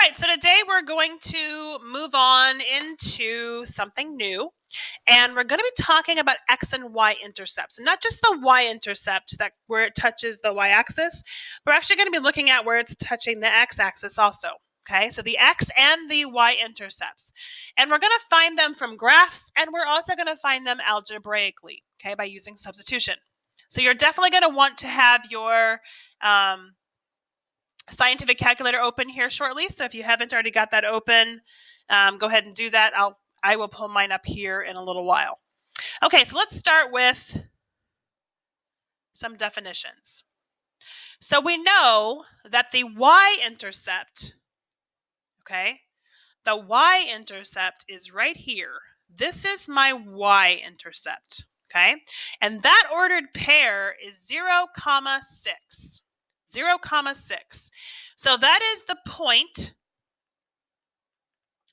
right, so today we're going to move on into something new, and we're going to be talking about x and y intercepts. Not just the y-intercept, that where it touches the y-axis, we're actually going to be looking at where it's touching the x-axis also. Okay, so the x and the y-intercepts. And we're going to find them from graphs, and we're also going to find them algebraically, okay, by using substitution. So you're definitely going to want to have your scientific calculator open here shortly. So if you haven't already got that open, go ahead and do that. I will pull mine up here in a little while. Okay, so let's start with some definitions. So we know that the y-intercept, okay, the y-intercept is right here. This is my y-intercept, okay? And that ordered pair is 0, 6. 0, 6. So that is the point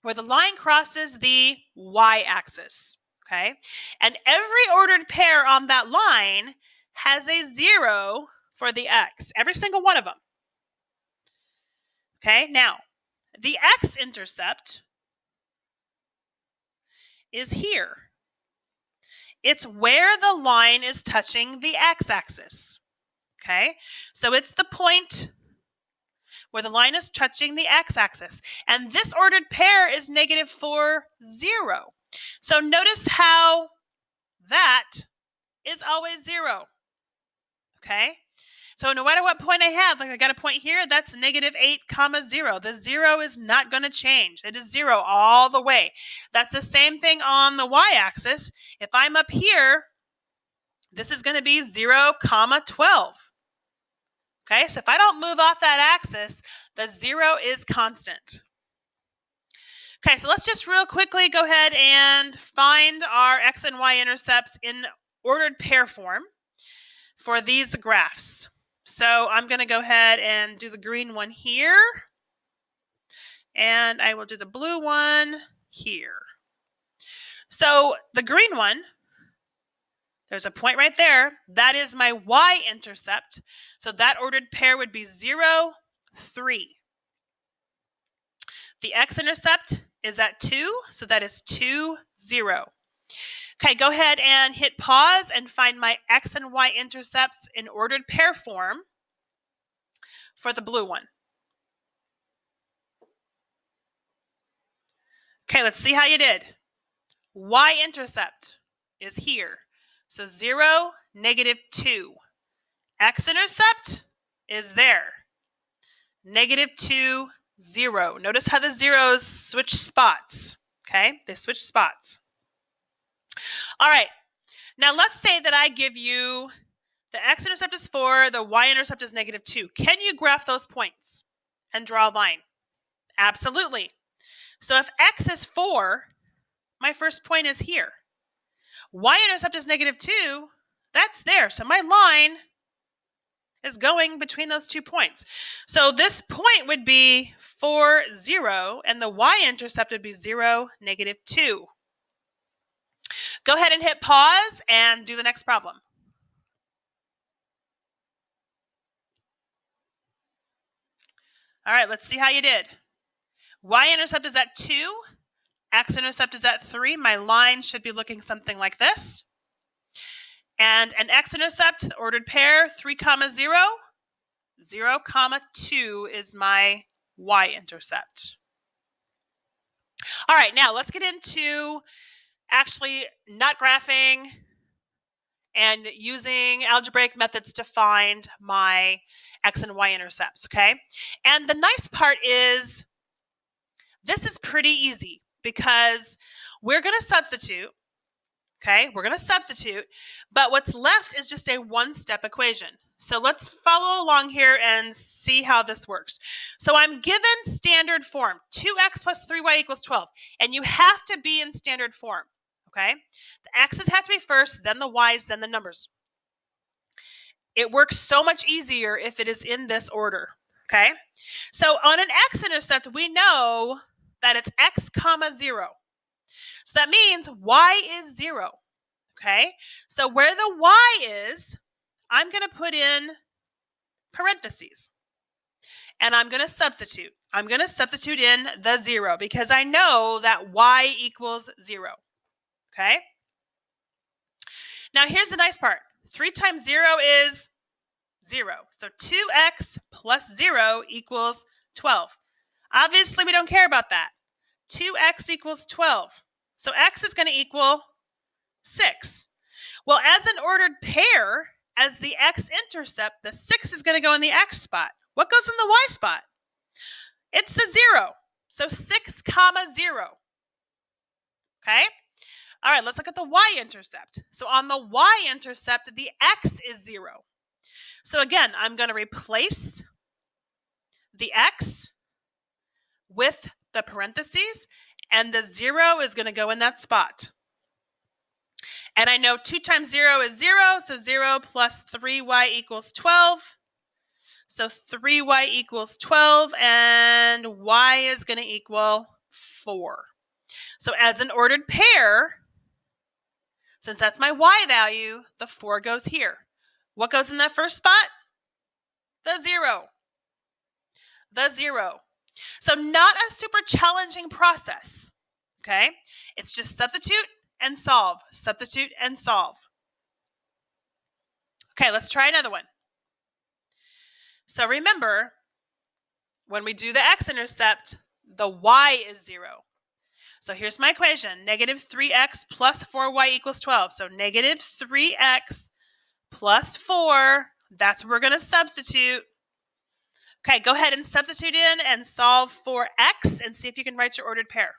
where the line crosses the y-axis, okay? And every ordered pair on that line has a 0 for the x, every single one of them. Okay, now, the x-intercept is here. It's where the line is touching the x-axis, okay? So it's the point where the line is touching the x-axis. And this ordered pair is -4, 0. So notice how that is always 0, okay? So no matter what point I have, like I got a point here, that's -8, 0. The 0 is not going to change. It is 0 all the way. That's the same thing on the y-axis. If I'm up here, this is going to be 0, 12. Okay, so if I don't move off that axis, the 0 is constant. Okay, so let's just real quickly go ahead and find our x and y intercepts in ordered pair form for these graphs. So I'm going to go ahead and do the green one here, and I will do the blue one here. So the green one, there's a point right there. That is my y-intercept. So that ordered pair would be 0, 3. The x-intercept is at 2, so that is 2, 0. Okay, go ahead and hit pause and find my x and y intercepts in ordered pair form for the blue one. Okay, let's see how you did. Y-intercept is here. So 0, -2. X-intercept is there. -2, 0. Notice how the zeros switch spots. Okay, they switch spots. All right, now let's say that I give you the x-intercept is 4, the y-intercept is -2. Can you graph those points and draw a line? Absolutely. So if x is 4, my first point is here. Y-intercept is -2, that's there. So my line is going between those 2 points. So this point would be 4, 0, and the y-intercept would be 0, -2. Go ahead and hit pause and do the next problem. All right, let's see how you did. Y-intercept is at 2. X-intercept is at 3. My line should be looking something like this. And an x-intercept, ordered pair, 3, 0. 0, 2 is my y-intercept. All right, now let's get into actually not graphing and using algebraic methods to find my x and y intercepts, okay? And the nice part is this is pretty easy because we're going to substitute, okay? We're going to substitute, but what's left is just a one-step equation. So let's follow along here and see how this works. So I'm given standard form, 2x plus 3y equals 12, and you have to be in standard form, okay? The x's have to be first, then the y's, then the numbers. It works so much easier if it is in this order, okay? So on an x-intercept, we know that it's x, 0. So that means y is 0, okay? So where the y is, I'm going to put in parentheses, and I'm going to substitute. I'm going to substitute in the 0 because I know that y equals 0. Okay? Now here's the nice part. 3 times 0 is 0. So 2x plus 0 equals 12. Obviously, we don't care about that. 2x equals 12. So x is going to equal 6. Well, as an ordered pair, as the x-intercept, the 6 is going to go in the x spot. What goes in the y spot? It's the 0. So 6 comma 0. Okay? All right, let's look at the y-intercept. So on the y-intercept, the x is 0. So again, I'm going to replace the x with the parentheses, and the 0 is going to go in that spot. And I know 2 times 0 is 0, so 0 plus 3y equals 12. So 3y equals 12, and y is going to equal 4. So as an ordered pair, since that's my y value, the 4 goes here. What goes in that first spot? The 0. The 0. So not a super challenging process, okay? It's just substitute and solve, substitute and solve. Okay, let's try another one. So remember, when we do the x-intercept, the y is 0. So here's my equation. Negative 3x plus 4y equals 12. So negative 3x plus 4, that's where we're going to substitute. Okay, go ahead and substitute in and solve for x and see if you can write your ordered pair.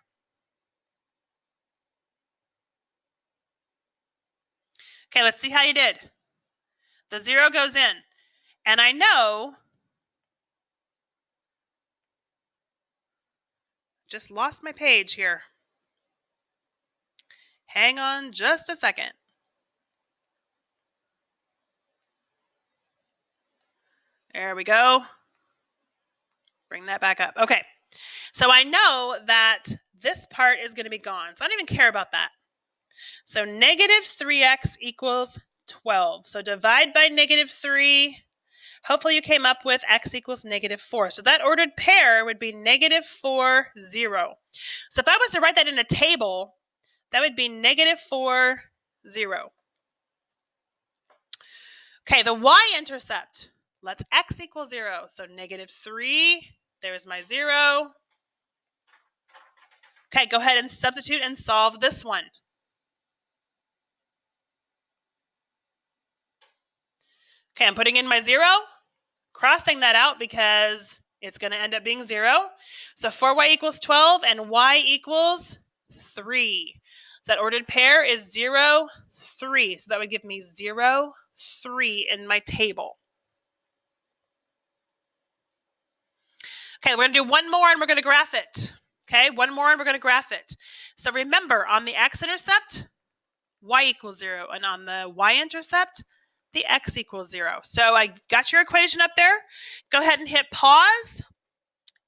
Okay, let's see how you did. The 0 goes in. And I know, just lost my page here. Hang on just a second. There we go. Bring that back up. Okay, so I know that this part is going to be gone, so I don't even care about that. So negative 3x equals 12. So divide by negative 3. Hopefully you came up with x equals negative 4. So that ordered pair would be negative 4, 0. So if I was to write that in a table, that would be negative 4, 0. Okay, the y-intercept. Let's x equal 0. So negative 3, there's my 0. Okay, go ahead and substitute and solve this one. Okay, I'm putting in my 0, crossing that out because it's going to end up being 0. So 4y equals 12 and y equals 3. So that ordered pair is 0, 3. So that would give me 0, 3 in my table. Okay, we're going to do one more and we're going to graph it. Okay, one more and we're going to graph it. So remember, on the x-intercept, y equals 0. And on the y-intercept, the x equals 0. So I got your equation up there. Go ahead and hit pause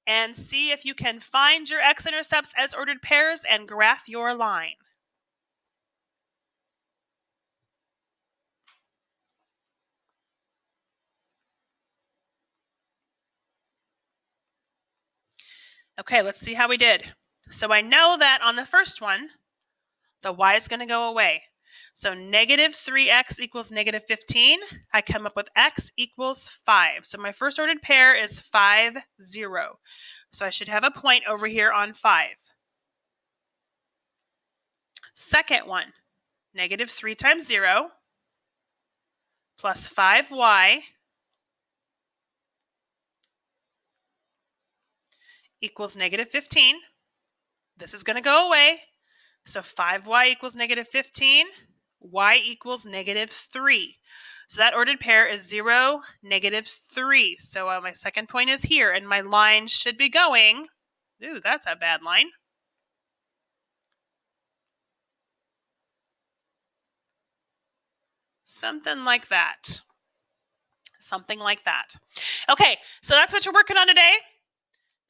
and see if you can find your x-intercepts as ordered pairs and graph your line. Okay, let's see how we did. So I know that on the first one, the y is going to go away. So negative 3x equals negative 15. I come up with x equals 5. So my first ordered pair is 5, 0. So I should have a point over here on 5. Second one, negative 3 times 0 plus 5y equals negative 15. This is going to go away. So 5y equals negative 15. Y equals negative 3. So that ordered pair is 0, negative 3. So my second point is here, and my line should be going, ooh, that's a bad line. Something like that. Something like that. Okay, so that's what you're working on today.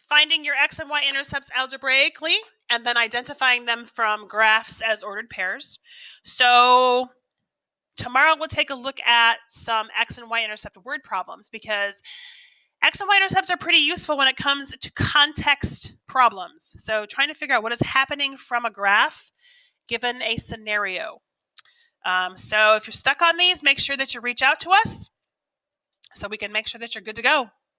Finding your x and y intercepts algebraically, and then identifying them from graphs as ordered pairs. So tomorrow we'll take a look at some x and y intercept word problems, because X and Y intercepts are pretty useful when it comes to context problems. So trying to figure out what is happening from a graph given a scenario. So if you're stuck on these, make sure that you reach out to us so we can make sure that you're good to go.